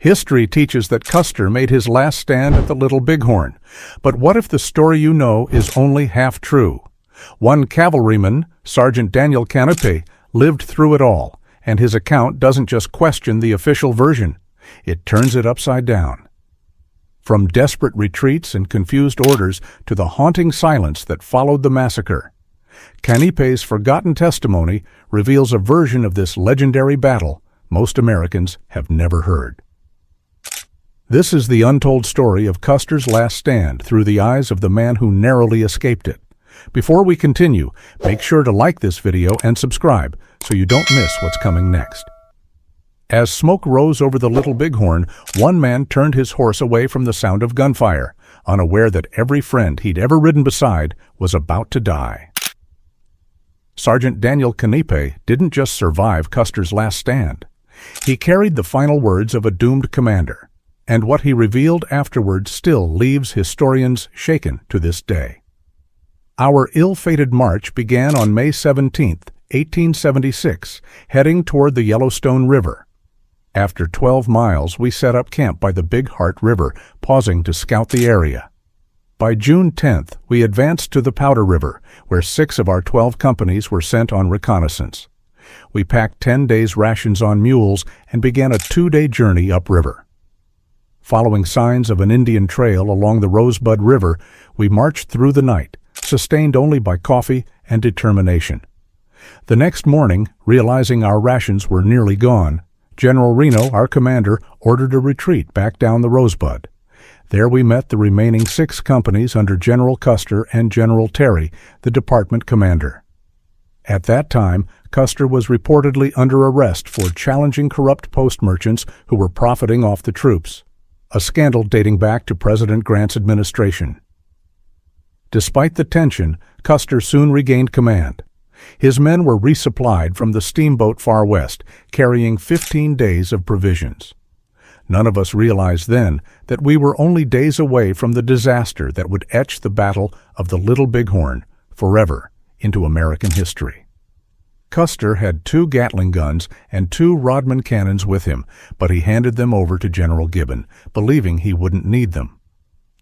History teaches that Custer made his last stand at the Little Bighorn. But what if the story you know is only half true? One cavalryman, Sergeant Daniel Kanipe, lived through it all, and his account doesn't just question the official version, it turns it upside down. From desperate retreats and confused orders to the haunting silence that followed the massacre, Kanipe's forgotten testimony reveals a version of this legendary battle most Americans have never heard. This is the untold story of Custer's last stand through the eyes of the man who narrowly escaped it. Before we continue, make sure to like this video and subscribe so you don't miss what's coming next. As smoke rose over the Little Bighorn, one man turned his horse away from the sound of gunfire, unaware that every friend he'd ever ridden beside was about to die. Sergeant Daniel Kanipe didn't just survive Custer's last stand. He carried the final words of a doomed commander, and what he revealed afterward still leaves historians shaken to this day. Our ill-fated march began on May 17, 1876, heading toward the Yellowstone River. After 12 miles, we set up camp by the Big Heart River, pausing to scout the area. By June 10th, we advanced to the Powder River, where 6 of our 12 companies were sent on reconnaissance. We packed 10 days' rations on mules and began a 2-day journey upriver. Following signs of an Indian trail along the Rosebud River, we marched through the night, sustained only by coffee and determination. The next morning, realizing our rations were nearly gone, General Reno, our commander, ordered a retreat back down the Rosebud. There we met the remaining 6 companies under General Custer and General Terry, the department commander. At that time, Custer was reportedly under arrest for challenging corrupt post merchants who were profiting off the troops, a scandal dating back to President Grant's administration. Despite the tension, Custer soon regained command. His men were resupplied from the steamboat Far West, carrying 15 days of provisions. None of us realized then that we were only days away from the disaster that would etch the Battle of the Little Bighorn forever into American history. Custer had 2 Gatling guns and 2 Rodman cannons with him, but he handed them over to General Gibbon, believing he wouldn't need them.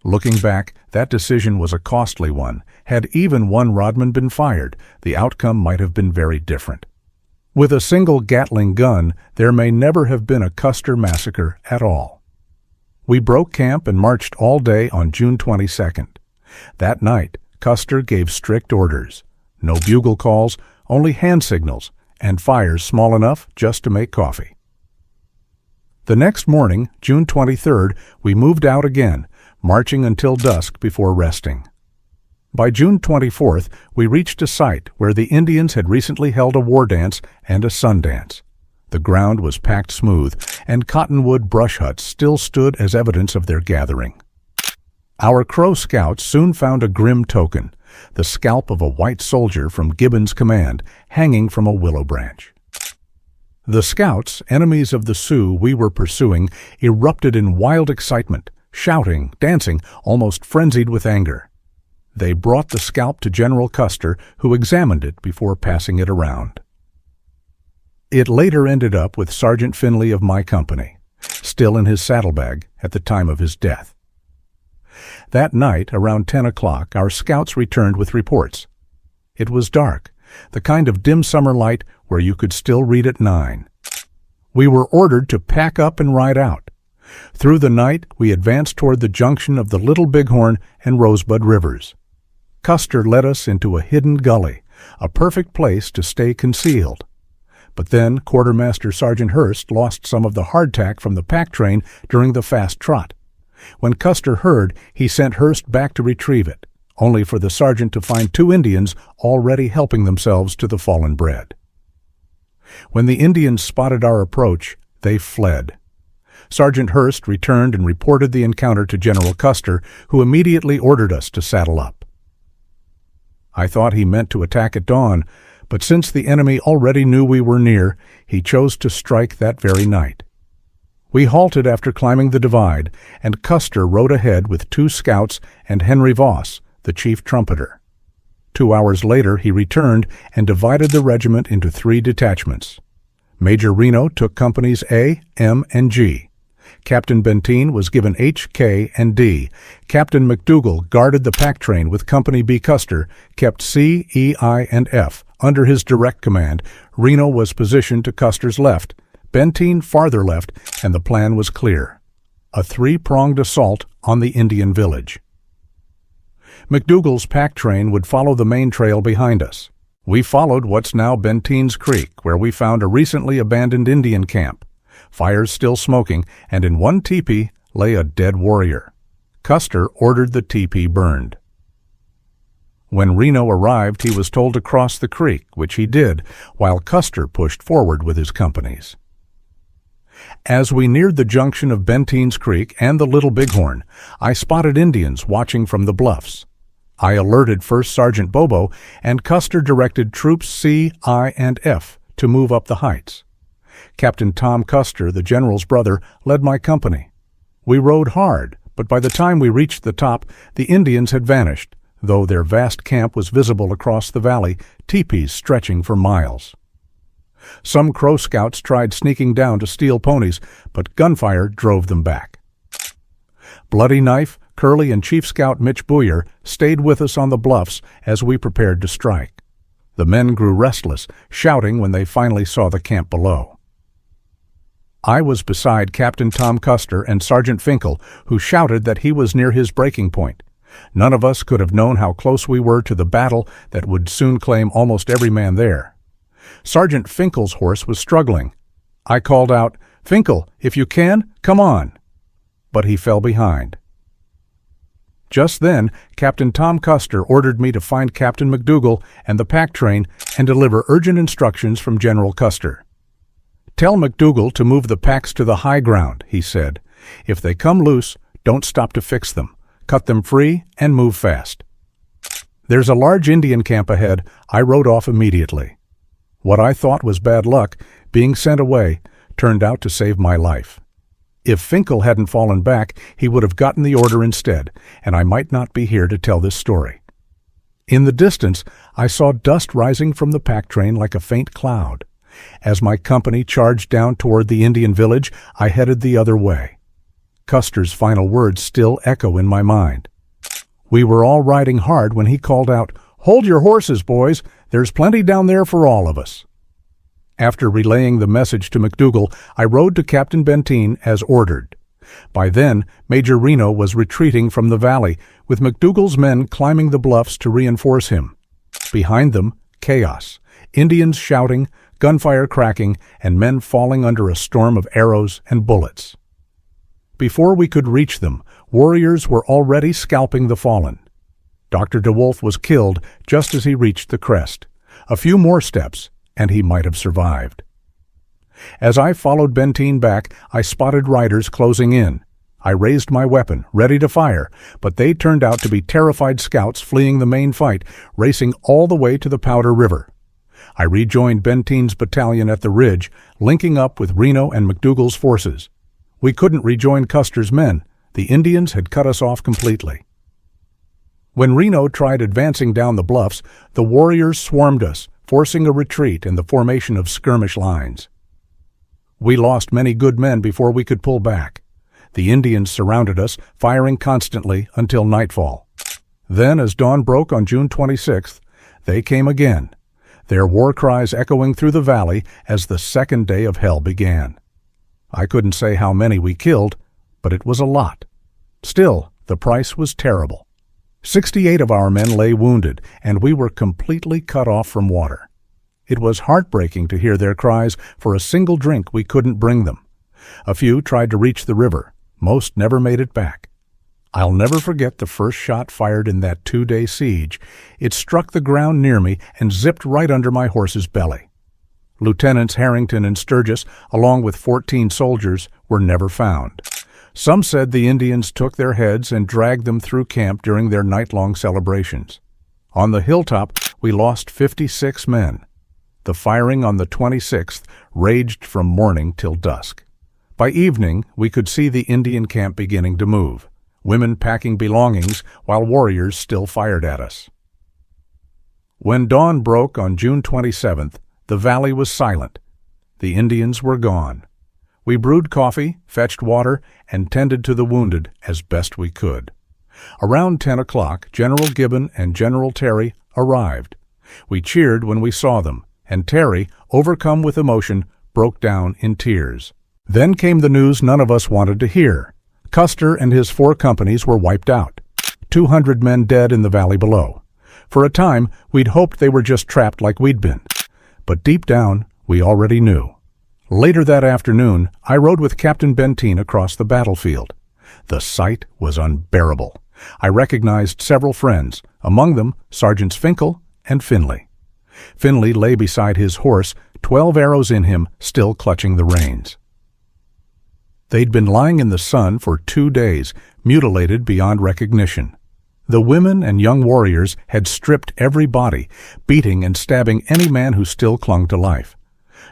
Looking back, that decision was a costly one. Had even one Rodman been fired, the outcome might have been very different. With a single Gatling gun, there may never have been a Custer massacre at all. We broke camp and marched all day on June 22nd. That night, Custer gave strict orders. No bugle calls, only hand signals, and fires small enough just to make coffee. The next morning, June 23rd, we moved out again, marching until dusk before resting. By June 24th, we reached a site where the Indians had recently held a war dance and a sun dance. The ground was packed smooth, and cottonwood brush huts still stood as evidence of their gathering. Our Crow scouts soon found a grim token, the scalp of a white soldier from Gibbon's command, hanging from a willow branch. The scouts, enemies of the Sioux we were pursuing, erupted in wild excitement, shouting, dancing, almost frenzied with anger. They brought the scalp to General Custer, who examined it before passing it around. It later ended up with Sergeant Finley of my company, still in his saddlebag at the time of his death. That night, around 10 o'clock, our scouts returned with reports. It was dark, the kind of dim summer light where you could still read at 9. We were ordered to pack up and ride out. Through the night, we advanced toward the junction of the Little Bighorn and Rosebud rivers. Custer led us into a hidden gully, a perfect place to stay concealed. But then Quartermaster Sergeant Hurst lost some of the hardtack from the pack train during the fast trot. When Custer heard, he sent Hurst back to retrieve it, only for the sergeant to find 2 Indians already helping themselves to the fallen bread. When the Indians spotted our approach, they fled. Sergeant Hurst returned and reported the encounter to General Custer, who immediately ordered us to saddle up. I thought he meant to attack at dawn, but since the enemy already knew we were near, he chose to strike that very night. We halted after climbing the divide, and Custer rode ahead with 2 scouts and Henry Voss, the chief trumpeter. 2 hours later he returned and divided the regiment into 3 detachments. Major Reno took companies A, M, and G. Captain Benteen was given H, K, and D. Captain McDougal guarded the pack train with Company B. Custer, kept C, E, I, and F. Under his direct command, Reno was positioned to Custer's left, Benteen farther left, and the plan was clear: a three-pronged assault on the Indian village. McDougal's pack train would follow the main trail behind us. We followed what's now Benteen's Creek, where we found a recently abandoned Indian camp. Fires still smoking, and in one teepee lay a dead warrior. Custer ordered the teepee burned. When Reno arrived, he was told to cross the creek, which he did, while Custer pushed forward with his companies. As we neared the junction of Benteen's Creek and the Little Bighorn, I spotted Indians watching from the bluffs. I alerted First Sergeant Bobo, and Custer directed Troops C, I, and F to move up the heights. Captain Tom Custer, the general's brother, led my company. We rode hard, but by the time we reached the top, the Indians had vanished, though their vast camp was visible across the valley, teepees stretching for miles. Some Crow scouts tried sneaking down to steal ponies, but gunfire drove them back. Bloody Knife, Curly, and Chief Scout Mitch Booyer stayed with us on the bluffs as we prepared to strike. The men grew restless, shouting when they finally saw the camp below. I was beside Captain Tom Custer and Sergeant Finkel, who shouted that he was near his breaking point. None of us could have known how close we were to the battle that would soon claim almost every man there. Sergeant Finkel's horse was struggling. I called out, "Finkel, if you can, come on!" But he fell behind. Just then, Captain Tom Custer ordered me to find Captain McDougal and the pack train and deliver urgent instructions from General Custer. "Tell McDougal to move the packs to the high ground," he said. "If they come loose, don't stop to fix them. Cut them free and move fast." "There's a large Indian camp ahead," I rode off immediately. What I thought was bad luck, being sent away, turned out to save my life. If Finkel hadn't fallen back, he would have gotten the order instead, and I might not be here to tell this story. In the distance, I saw dust rising from the pack train like a faint cloud. As my company charged down toward the Indian village, I headed the other way. Custer's final words still echo in my mind. We were all riding hard when he called out, "Hold your horses, boys. There's plenty down there for all of us." After relaying the message to McDougal, I rode to Captain Benteen as ordered. By then, Major Reno was retreating from the valley, with McDougal's men climbing the bluffs to reinforce him. Behind them, chaos, Indians shouting, gunfire cracking, and men falling under a storm of arrows and bullets. Before we could reach them, warriors were already scalping the fallen. Dr. DeWolf was killed just as he reached the crest. A few more steps, and he might have survived. As I followed Benteen back, I spotted riders closing in. I raised my weapon, ready to fire, but they turned out to be terrified scouts fleeing the main fight, racing all the way to the Powder River. I rejoined Benteen's battalion at the ridge, linking up with Reno and McDougal's forces. We couldn't rejoin Custer's men. The Indians had cut us off completely. When Reno tried advancing down the bluffs, the warriors swarmed us, forcing a retreat and the formation of skirmish lines. We lost many good men before we could pull back. The Indians surrounded us, firing constantly until nightfall. Then, as dawn broke on June 26th, they came again, their war cries echoing through the valley as the second day of hell began. I couldn't say how many we killed, but it was a lot. Still, the price was terrible. 68 of our men lay wounded, and we were completely cut off from water. It was heartbreaking to hear their cries for a single drink we couldn't bring them. A few tried to reach the river. Most never made it back. I'll never forget the first shot fired in that 2-day siege. It struck the ground near me and zipped right under my horse's belly. Lieutenants Harrington and Sturgis, along with 14 soldiers, were never found. Some said the Indians took their heads and dragged them through camp during their night-long celebrations. On the hilltop, we lost 56 men. The firing on the 26th raged from morning till dusk. By evening, we could see the Indian camp beginning to move, women packing belongings while warriors still fired at us. When dawn broke on June 27th, the valley was silent. The Indians were gone. We brewed coffee, fetched water, and tended to the wounded as best we could. Around 10 o'clock, General Gibbon and General Terry arrived. We cheered when we saw them, and Terry, overcome with emotion, broke down in tears. Then came the news none of us wanted to hear. Custer and his 4 companies were wiped out. 200 men dead in the valley below. For a time, we'd hoped they were just trapped like we'd been. But deep down, we already knew. Later that afternoon, I rode with Captain Benteen across the battlefield. The sight was unbearable. I recognized several friends, among them Sergeants Finkel and Finley. Finley lay beside his horse, 12 arrows in him, still clutching the reins. They'd been lying in the sun for 2 days, mutilated beyond recognition. The women and young warriors had stripped every body, beating and stabbing any man who still clung to life.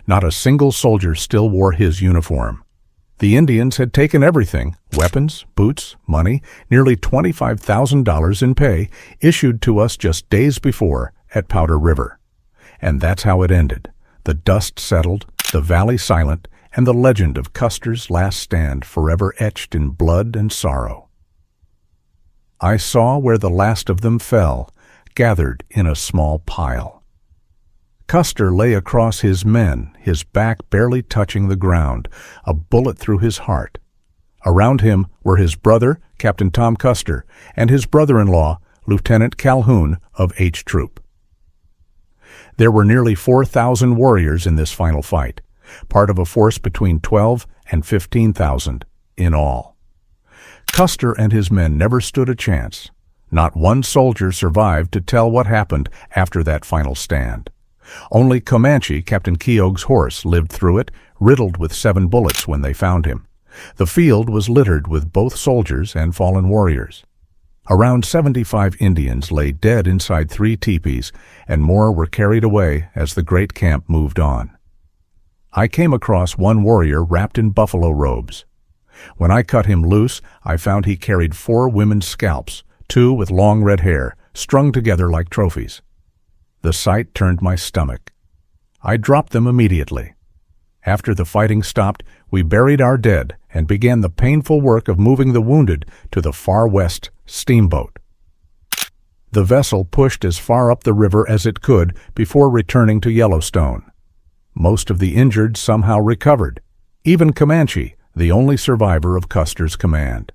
Not a single soldier still wore his uniform. The Indians had taken everything, weapons, boots, money, nearly $25,000 in pay, issued to us just days before at Powder River. And that's how it ended. The dust settled, the valley silent, and the legend of Custer's last stand forever etched in blood and sorrow. I saw where the last of them fell, gathered in a small pile. Custer lay across his men, his back barely touching the ground, a bullet through his heart. Around him were his brother, Captain Tom Custer, and his brother-in-law, Lieutenant Calhoun of H Troop. There were nearly 4,000 warriors in this final fight, part of a force between 12 and 15,000 in all. Custer and his men never stood a chance. Not one soldier survived to tell what happened after that final stand. Only Comanche, Captain Keogh's horse, lived through it, riddled with 7 bullets when they found him. The field was littered with both soldiers and fallen warriors. Around 75 Indians lay dead inside 3 teepees, and more were carried away as the great camp moved on. I came across one warrior wrapped in buffalo robes. When I cut him loose, I found he carried 4 women's scalps, 2 with long red hair, strung together like trophies. The sight turned my stomach. I dropped them immediately. After the fighting stopped, we buried our dead and began the painful work of moving the wounded to the Far West steamboat. The vessel pushed as far up the river as it could before returning to Yellowstone. Most of the injured somehow recovered, even Comanche, the only survivor of Custer's command.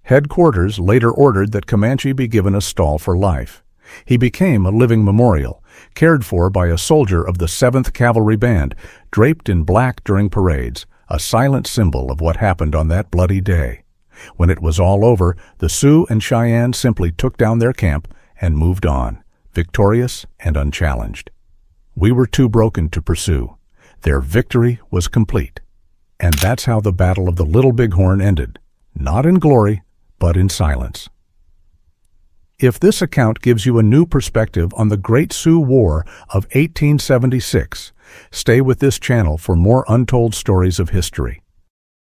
Headquarters later ordered that Comanche be given a stall for life. He became a living memorial, cared for by a soldier of the 7th Cavalry Band, draped in black during parades, a silent symbol of what happened on that bloody day. When it was all over, the Sioux and Cheyenne simply took down their camp and moved on, victorious and unchallenged. We were too broken to pursue. Their victory was complete. And that's how the Battle of the Little Bighorn ended, not in glory, but in silence. If this account gives you a new perspective on the Great Sioux War of 1876, stay with this channel for more untold stories of history.